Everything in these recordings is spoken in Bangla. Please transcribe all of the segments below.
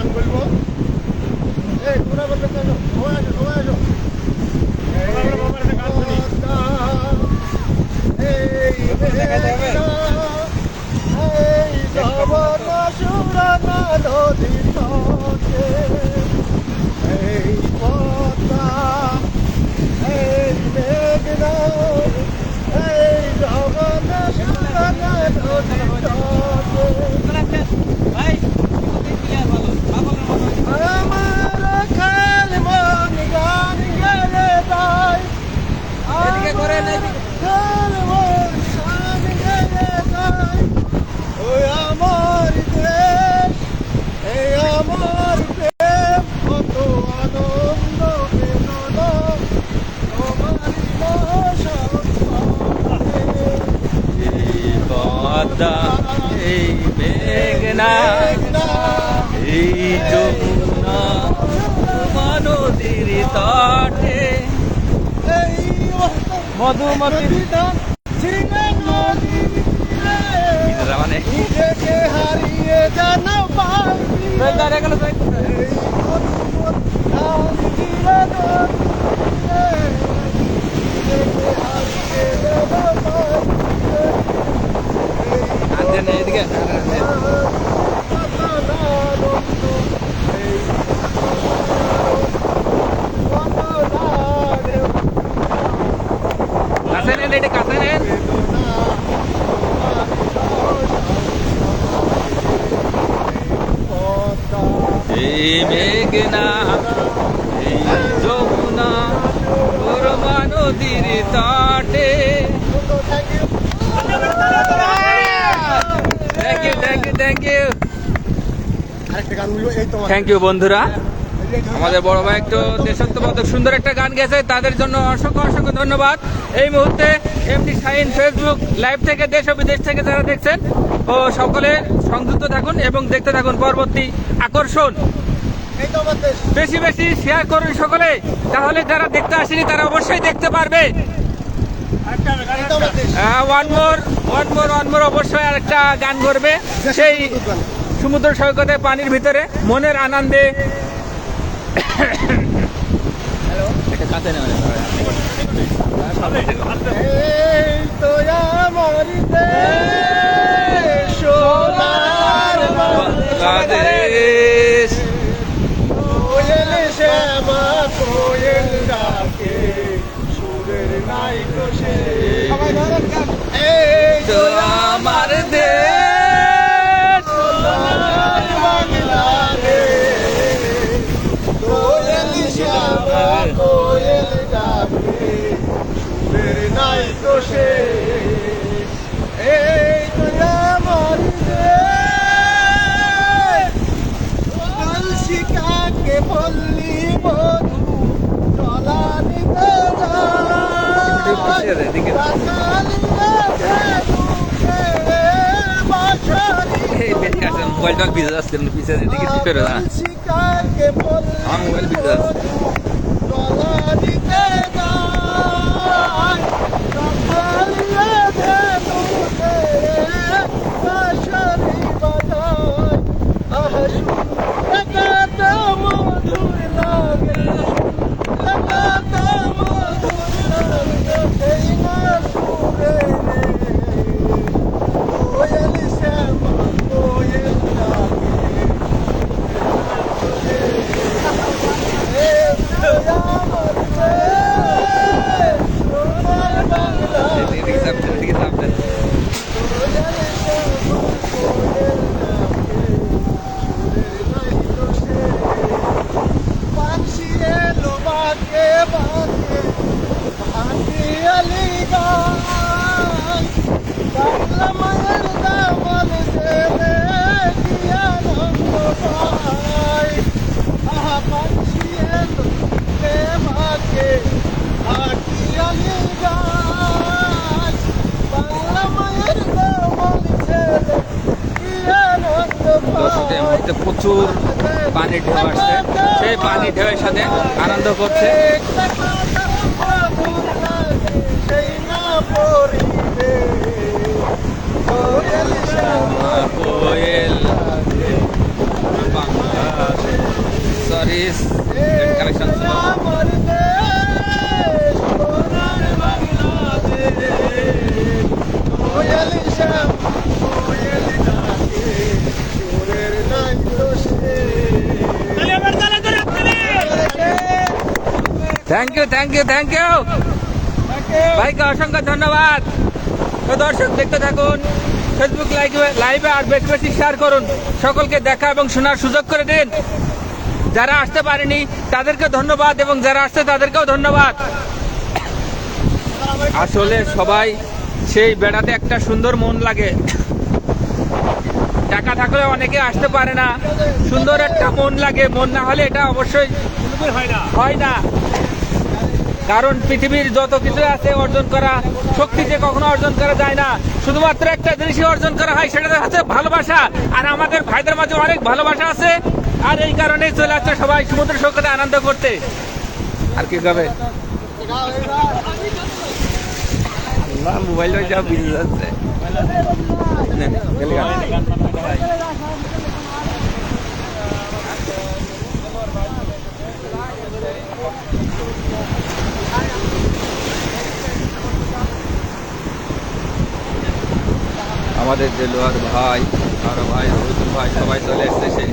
গান বলবো। এই তোমরা বলবে কেন? সবাই আসো, সবাই আসো। এই জবন সুরানা নদীর তটে, এই পদ্মা, এই মেঘনা, এই জবন সুরানা নদীর তটে আমার খেল মন গান গেলে তাই, খেল মন গান গেলে তাই, ওই আমার দেশ, এই আমার প্রেম, কত আনন্দ বেদনা তোমারই বসন্তে। এই পদ্মা, এই মেঘনা, এই যমুনা নদীর তটে, এই মধুমতি মানে নিজেকে হারিয়ে জানো এদিকে কাছে নেন, এটা কাছে নেন। এই মেঘনা, এই যমুনা সুরমা নদীর তটে। Thank you, thank you, thank you, আরেকটা গান বলবো। এই তোমার থ্যাংক ইউ বন্ধুরা। আমাদের বড় ভাই একটু দেশাত্মবোধক সুন্দর একটা গান গেছে, তাদের জন্য অসংখ্য অসংখ্য ধন্যবাদ। এই মুহূর্তে এমডি শাহিন ফেসবুক লাইভ থেকে দেশ ও বিদেশ থেকে যারা দেখছেন ও সকলে সংযুক্ত থাকুন এবং দেখতে থাকুন পরবর্তী আকর্ষণ। এই তোমার দেশ। বেশি বেশি শেয়ার করুন সকলে, তাহলে যারা দেখতে আসেনি তারা অবশ্যই দেখতে পারবে। এই তোমার দেশ। ওয়ান মোর অবশ্যই আরেকটা গান করবে, সেই সমুদ্র সৈকতে পানির ভিতরে মনের আনন্দে। এই তো আমার দেশ, সোনার বাংলাদেশ। কোয়েল শ্যামা কোয়েল ডাকে, সুরের নাইকো শেষ। এই তো আমার দেশ, সোনার বাংলাদেশ, কোয়েল শ্যামা কোয়েল ডাকে, সুরের নাইকো শেষ। এই তো আমার দেশ, কলসিকাকে বললি বধু, চলা নিতে এদিকে। মোবাইলটা ভিজে যাচ্ছে, পিছিয়ে এদিকে টিপে না, আমার মোবাইল ভিজে যাচ্ছে। এদিকে চাপতে, এদিকে চাপতে। দর্শকদের এই মুহূর্তে প্রচুর পানির ঢেউ আসছে, সেই পানির ঢেউয়ের সাথে আনন্দ করছে। কোয়েল বাংলাদেশ। সিরিজ কালেকশন ছিল। আমার দেশ, সোনার বাংলাদেশ, কোয়েল শ্যাম, কোয়েল ডাকে, সুরের নাই তো thank you thank you thank you ভাইকে অসংখ্য ধন্যবাদ। তো দর্শক দেখতে থাকুন ফেসবুক লাইভে আর বেশি বেশি শেয়ার করুন, সকলকে দেখা এবং শোনার সুযোগ করে দিন। যারা আসতে পারেনি তাদেরকে ধন্যবাদ এবং যারা আসছে তাদেরকেও ধন্যবাদ। আসলে সবাই সেই বেড়াতে একটা সুন্দর মন লাগে, টাকা থাকলে অনেকে আসতে পারে না, সুন্দর একটা মন লাগে, মন না হলে এটা অবশ্যই হয় না। কারণ পৃথিবীর যত কিছু আছে অর্জন করা শক্তিতে কখনো অর্জন করা যায় না, শুধুমাত্র একটা জিনিসই অর্জন করা হয়, সেটা হচ্ছে ভালোবাসা। আর আমাদের ভাইদের মাঝে অনেক ভালোবাসা আছে, আর এই কারণেই চলে আসছে সবাই সমুদ্র সৈকতে আনন্দ করতে। আর কি হবে না, মোবাইল যা বিল যাচ্ছে। আমাদের দেলোয়ার ভাই, আরো ভাই, রুজুল ভাই সবাই চলে এসছে সেই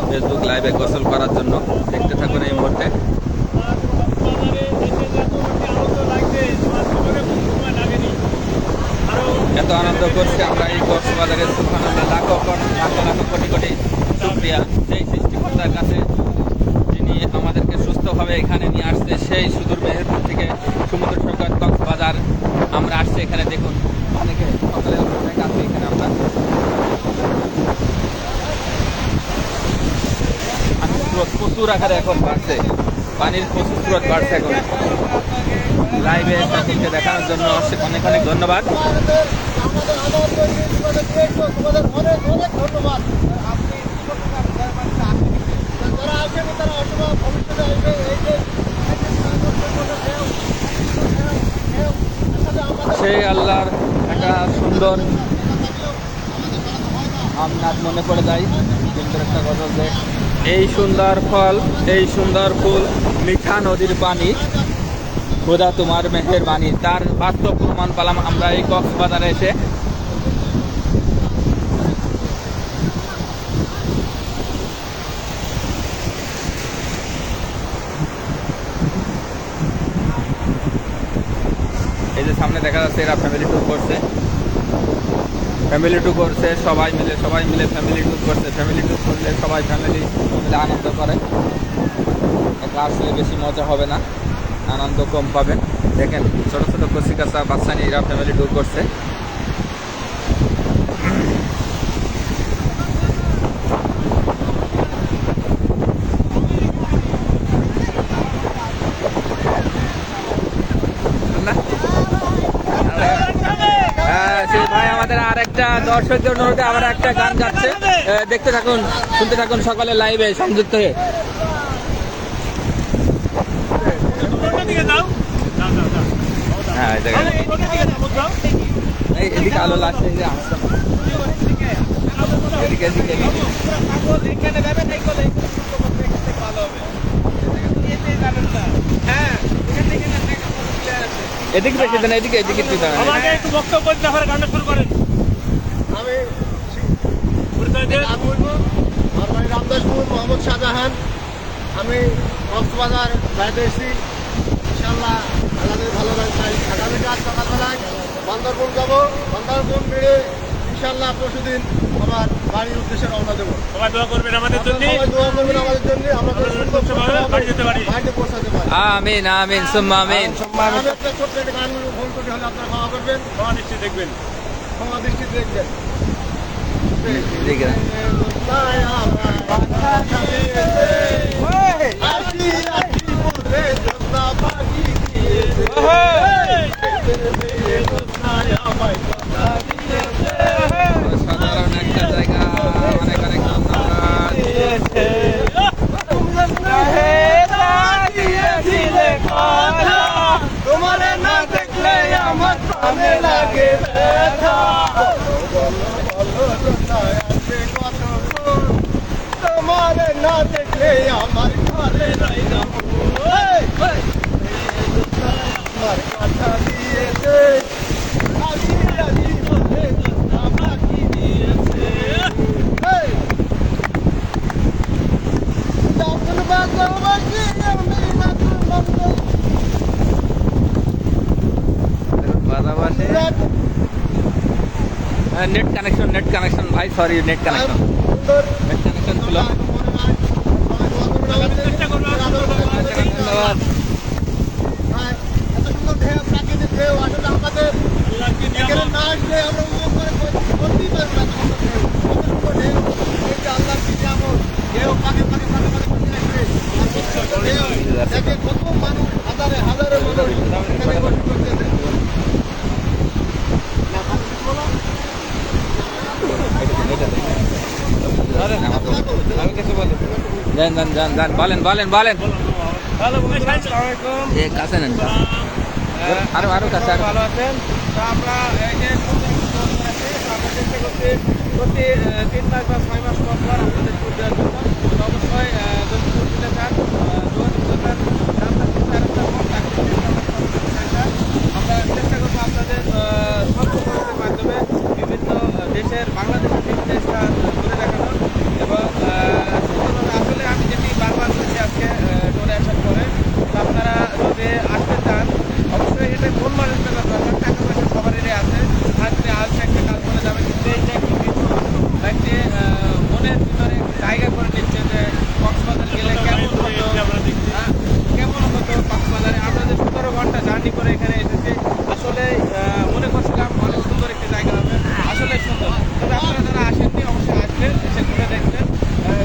ফেসবুক লাইভে গোসল করার জন্য। দেখতে থাকুন এই মুহূর্তে। এত আনন্দ করছি আমরা এই কক্সবাজারে, সুবহানাল্লাহ, লাখো লাখো কোটি কোটি শুকরিয়া সেই সৃষ্টিকর্তার কাছে যিনি আমাদেরকে সুস্থভাবে এখানে নিয়ে আসছে, সেই সুদূর মেহেরপুর থেকে সমুদ্র সৈকত কক্সবাজার আমরা আসছি। এখানে দেখুন অনেকে সকালে অনেক আছে এখানে। আমরা পানির স্রোত প্রচুর আকারে এখন বাড়ছে, পানির প্রচুর স্রোত বাড়ছে এখন। লাইভে সকলকে দেখানোর জন্য অনেক অনেক ধন্যবাদ। তোমাদের অনেক অনেক ধন্যবাদ। আপনি যারা আসেনি তারা অথবা ভবিষ্যতে আসবে। এই যে সেই আল্লাহর একটা সুন্দর আমনাথ মনে পড়ে যায়, সুন্দর একটা কথা যে এই সুন্দর ফল, এই সুন্দর ফুল, মিঠা নদীর পানি, খোদা তোমার মেহেরবানি, তার বাস্তব প্রমাণ পেলাম আমরা এই কক্সবাজারে এসে। এই যে সামনে দেখা যাচ্ছে এরা ফ্যামিলি ট্যুর করছে, সবাই মিলে ফ্যামিলি ট্যুর করছে। ফ্যামিলি ট্যুর করলে সবাই ফ্যামিলি মিলে আনন্দ করে, একা আসলে বেশি মজা হবে না, আনন্দ কম পাবেন। দেখেন ছোট ছোট কচি কাঁচা বাচ্চা নিয়ে এরা ফ্যামিলি ট্যুর করছে। ভাই আমাদের আর একটা দর্শকদের অনুরোধে আবার একটা গান গাচ্ছে, দেখতে থাকুন, শুনতে থাকুন সকলে লাইভে সংযুক্ত হয়ে। হ্যাঁ এদিকে আলো লাগছে, এদিকে এদিকে বেশি দেন, এদিকে আমাকে একটু বক্তব্য দিতে হবে, গানটা শুরু করেন। আমি রামদাসপুর মোহাম্মদ শাহজাহান। আমি কক্সবাজার বেড়াতে এসেছি। ইনশাল্লাহ আমাদের ভালো লাগছে। আগামীকাল সকালবেলায় বান্দরবন যাবো। বান্দরবন বেড়ে ইনশাল্লাহ পরশুদিন আমার বাড়ির উদ্দেশ্যে রওনা দেবো। সবাই দোয়া করবেন আমাদের জন্য, সবাই দোয়া করবেন আমাদের জন্য, আমরা বাড়ি যেতে পারি, বাড়িতে পৌঁছাতে পারি। আমিন আমিন সুম্মা আমিন। আমি একটা ছোট্ট একটা গান ফোন করতে হলে আপনারা ক্ষমা করবেন, ক্ষমা নিশ্চয়ই দেখবেন, ক্ষমা দৃষ্টিতে দেখবেন। সাধারণ একটা জায়গা, অনেক অনেক তোমার না দেখলে আমার প্রাণে লাগে ব্যথা। তোমার না দেখলে আমার আমার কথা দিয়েছে আজি আজি বলে আমাকে দিয়েছে যখন বাজাবাজি আমি মাত্র মঙ্গল বাজাবাসে নেট কানেকশন ভাই সরি নেট কানেকশন ছিল। চেষ্টা করবো ধন্যবাদ। এত সুন্দর ঢেউ প্রাকৃতিক ঢেউ আসলে আমাদের আল্লাহকে নিয়ে এখানে না আসলে আমরা উপভোগ করে করতেই পারবো না এত সুন্দর ঢেউ এই যে আল্লাহর কি নিয়ামত ঢেউ পাকে পাকে পাকে পাকে করতে লাগবে আর কত সুন্দর ঢেউ দেখে কত মানুষ হাজারে হাজারে মানুষ এখানে বসে করতেছে না ভালো বলো আমি কিছু বলি যান বলেন হ্যালো বন্ধুরা, আসসালামু আলাইকুম। এ কাছে নেন আরো কাছে আরো ভালো আছেন? তো আমরা এই যে আমরা চেষ্টা করছি প্রতি 3 মাস বা 6 মাস পর পর আপনাদের ট্যুর দেওয়ার জন্য। তো অবশ্যই যদি ট্যুর দিতে চান যোগাযোগ করবেন। আমরা চেষ্টা করবো আপনাদের স্বল্প খরচের মাধ্যমে বিভিন্ন দেশের বাংলাদেশের বিভিন্ন স্থান ঘুরে দেখানো এবং সুন্দরভাবে আসলে আমি যেটি বারবার বলছি আজকে ট্যুরে আসার পরে তো আপনারা যদি আসতে চান অবশ্যই এটা মন মানুষের ব্যাপার টাকা পয়সা সবারই আছে থাকলে আসবে একটা কাজ করে যাবে কিন্তু এইটা একটি মনের ভিতরে জায়গা করে নিচ্ছে যে কক্সবাজার গেলে কেমন হতো কেমন হতো কক্সবাজারে আমরা যে 17 ঘন্টা জার্নি করে এখানে এসেছি আসলে মনে করছিলাম অনেক সুন্দর একটি জায়গা হবে আসলে সুন্দর তবে আপনারা যারা আসেননি অবশ্যই আসবেন এসে ঘুরে দেখবেন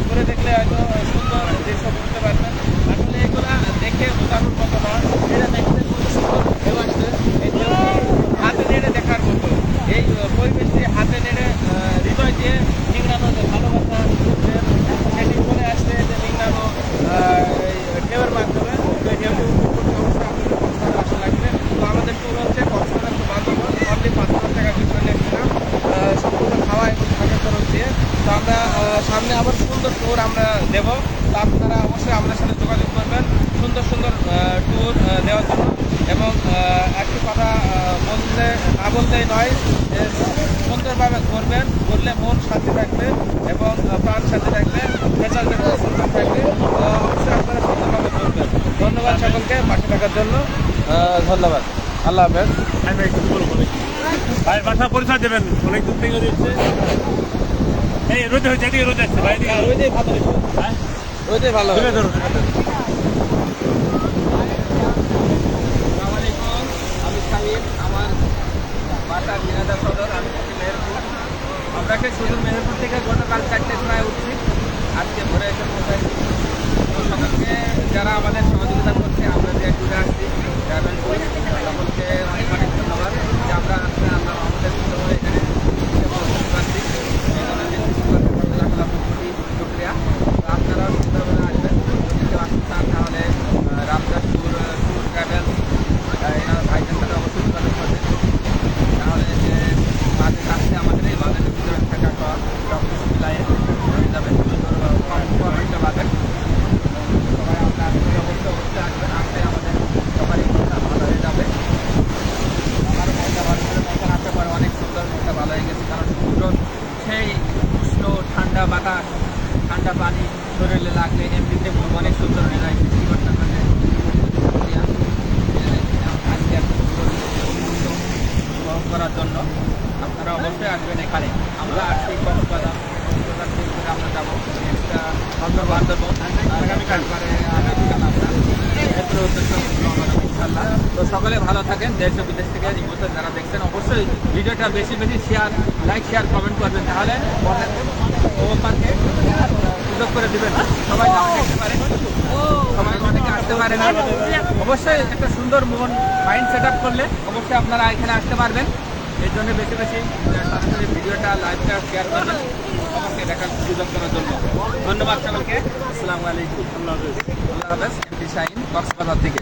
ঘুরে দেখলে হয়তো সুন্দর দৃশ্য বুঝতে পারবেন আসলে এগুলা দেখে বোঝানোর মতো নয় এটা দেখতে খুব সুন্দর ঢেউ আসছে এই ঢেউ হাতে নেড়ে দেখার মতো এই পরিবেশটি হাতে নেড়ে হৃদয় দিয়ে নিংড়ানো যে ভালোবাসা সেটি চলে আসছে যে নিংড়ানো ঢেউয়ের মাধ্যমে তো এই ঢেউটি উপভোগ করতে অবশ্যই আপনাদের কক্সবাজার আসা লাগবে তো আমাদের ট্যুর হচ্ছে কক্সবাজার টু বান্দরবান অনলি 5,000 টাকা বিষয় নিয়েছিলাম সম্পূর্ণ খাওয়া এবং থাকার খরচ দিয়ে তো আমরা সামনে আবার সুন্দর ট্যুর আমরা দেব তো আপনারা অবশ্যই আমাদের সাথে যোগাযোগ করবেন সুন্দর সুন্দর ট্যুর দেওয়ার জন্য এবং একটি কথা বলতে না বলতেই নয় যে সুন্দরভাবে ঘুরবেন ঘুরলে মন শান্তি থাকবে এবং প্রাণ শান্তি থাকবে রেজাল্টের সুন্দর থাকবে অবশ্যই আপনারা সুন্দরভাবে ঘুরবেন ধন্যবাদ সকলকে পাশে থাকার জন্য ধন্যবাদ আল্লাহ হাফেজ আমি একটু বলবো ভাই বাসা পরিচয় দেবেন অনেক দূর থেকে দিচ্ছে এই রোদে হয়েছে এদিকে রোদ আসছে ভাই এদিকে ওইটাই ভালো হয়েছে হ্যাঁ ওইটাই ভালো তুলে ধরো তুলে ধরো। আসসালামু আলাইকুম আমি শাহিদ আমার বাসা দিনাজপুর সদর আমি থাকি মেহেরপুর আমরা শুধু মেহেরপুর থেকে গতকাল 4টের সময় উঠছি আজকে ভোরে এসে পৌঁছাইছি তো সকলকে যারা আমাদের সহযোগিতা করছে আমরা যে ট্যুরে আসছি ট্রাভেল ট্যুর সকলকে অনেক অনেক ধন্যবাদ যে আমরা আসলে আমরা আমাদের সুন্দরভাবে এখানে পৌঁছতে পারছি এই জন্য শুক্রিয়া তো আপনারাও সুন্দরভাবে আসবেন যদি কেউ আসতে চান তাহলে রামদাস ট্যুর ট্রাভেল এনার ভাইদের সাথে অবশ্যই যোগাযোগ করবেন তাহলে যে বাজেট আসছে আমাদের এই বাজেটের ভিতরে থাকা সব কিছু মিলাই হয়ে যাবে কম একটা বাজেট সবাই আমরা আসলে অবশ্যই আসবেন আসলে আমাদের সবারই ভালো হয়ে যাবে আমার মনটা ভালো করে মনটা আসতে পারে অনেক সুন্দর মনটা ভালো হয়ে গেছে কারণ সমুদ্র সেই উষ্ণ ঠান্ডা বাতাস ঠান্ডা পানি শরীরে লাগলে এমনিতে অনেক সুন্দর হয়ে যায় সৃষ্টি করতে পারে উপভোগ করার জন্য আপনারা অবশ্যই আসবেন এখানে আমরা আসছি কক্সবাজার থেকে আমরা যাবো বান্দরবান আগামীকাল আগামীকাল আমরা এরপরে উদ্দেশ্য ইনশাল্লাহ তো সকলে ভালো থাকেন দেশ ও বিদেশ থেকে এই মুহূর্তে যারা দেখছেন অবশ্যই ভিডিওটা বেশি বেশি লাইক শেয়ার কমেন্ট করবেন তাহলে ওপারকে সুযোগ করে দিবেন সবাই দেখতে পারে সবাই অনেকে আসতে পারে না অবশ্যই একটা সুন্দর মন মাইন্ড সেট আপ করলে অবশ্যই আপনারা এখানে আসতে পারবেন এই জন্য বেশি বেশি সরাসরি ভিডিওটা লাইভটা শেয়ার করবেন আমাকে দেখার সুযোগ করার জন্য ধন্যবাদ সকলকে আসসালামু আলাইকুম আল্লাহ হাফেজ আল্লাহ হাফেজ এমডি শাহিন কক্সবাজার থেকে